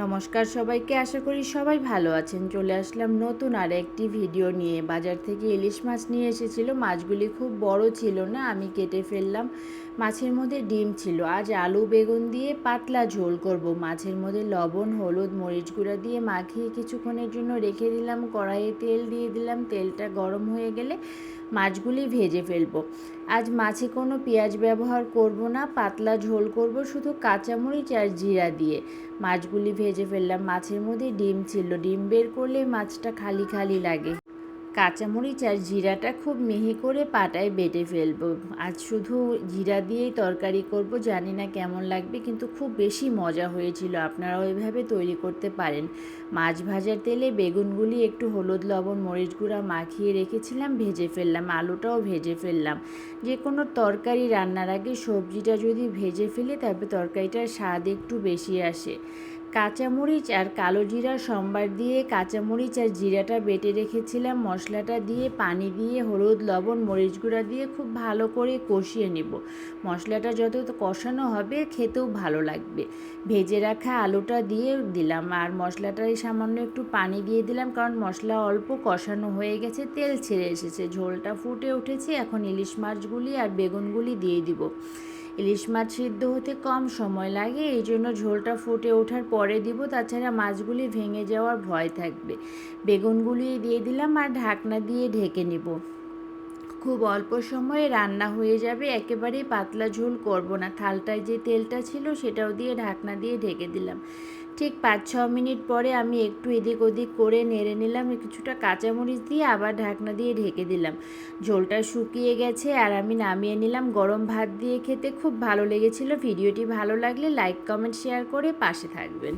নমস্কার সবাইকে, আশা করি সবাই ভালো আছেন। চলে আসলাম নতুন আর একটি ভিডিও নিয়ে। বাজার থেকে ইলিশ মাছ নিয়ে এসেছিল। মাছগুলি খুব বড় ছিল না, আমি কেটে ফেললাম। মাছের মধ্যে ডিম ছিল। আজ আলু বেগুন দিয়ে পাতলা ঝোল করব। মাছের মধ্যে লবণ হলুদ মরিচ গুঁড়া দিয়ে মাখিয়ে কিছুক্ষণের জন্য রেখে দিলাম। কড়াইয়ে তেল দিয়ে দিলাম। তেলটা গরম হয়ে গেলে মাছগুলি ভেজে ফেলবো। আজ মাছে কোনো পেঁয়াজ ব্যবহার করব না, পাতলা ঝোল করব শুধু কাঁচামরিচ আর জিরা দিয়ে। মাছগুলি ভেজে ফেললাম। মাছের মধ্যে ডিম ছিল, ডিম বের করলে মাছটা খালি খালি লাগে। কাঁচামরিচ আর জিরাটা খুব মিহি করে পাটায় বেটে ফেলবো। আজ শুধু জিরা দিয়েই তরকারি করব, জানি না কেমন লাগবে, কিন্তু খুব বেশি মজা হয়েছিল। আপনারা ওইভাবে তৈরি করতে পারেন। মাছ ভাজার তেলে বেগুনগুলি একটু হলুদ লবণ মরিচ গুঁড়া মাখিয়ে রেখেছিলাম, ভেজে ফেললাম। আলুটাও ভেজে ফেললাম। যে কোনো তরকারি রান্নার আগে সবজিটা যদি ভেজে ফেলি তবে তরকারিটার স্বাদ একটু বেশি আসে। কাঁচামরিচ আর কালো জিরা সম্বার দিয়ে কাঁচামরিচ আর জিরাটা বেটে রেখেছিলাম, মশলাটা দিয়ে পানি দিয়ে হলুদ লবণ মরিচ গুঁড়া দিয়ে খুব ভালো করে কষিয়ে নেব। মশলাটা যত কষানো হবে খেতেও ভালো লাগবে। ভেজে রাখা আলুটা দিয়ে দিলাম আর মশলাটায় সামান্য একটু পানি দিয়ে দিলাম, কারণ মশলা অল্প কষানো হয়ে গেছে, তেল ছেড়ে এসেছে, ঝোলটা ফুটে উঠেছে। এখন ইলিশ মাছগুলি আর বেগুনগুলি দিয়ে দিব। ইলিশ মাছ সিদ্ধ হতে কম সময় লাগে, এই জন্য ঝোলটা ফুটে ওঠার পরে দিব, তাছাড়া মাছগুলি ভেঙে যাওয়ার ভয় থাকবে। বেগুনগুলি দিয়ে দিলাম আর ঢাকনা দিয়ে ঢেকে নিব। খুব অল্প সময়ে রান্না হয়ে যাবে। একেবারেই পাতলা ঝোল করব না। থালটায় যে তেলটা ছিল সেটাও দিয়ে ঢাকনা দিয়ে ঢেকে দিলাম। ঠিক 5-6 মিনিট পরে আমি একটু এদিক ওদিক করে নেড়ে নিলাম, কিছুটা কাঁচামরিচ দিয়ে আবার ঢাকনা দিয়ে ঢেকে দিলাম। ঝোলটা শুকিয়ে গেছে আর আমি নামিয়ে নিলাম। গরম ভাত দিয়ে খেতে খুব ভালো লেগেছিল। ভিডিওটি ভালো লাগলে লাইক কমেন্ট শেয়ার করে পাশে থাকবেন।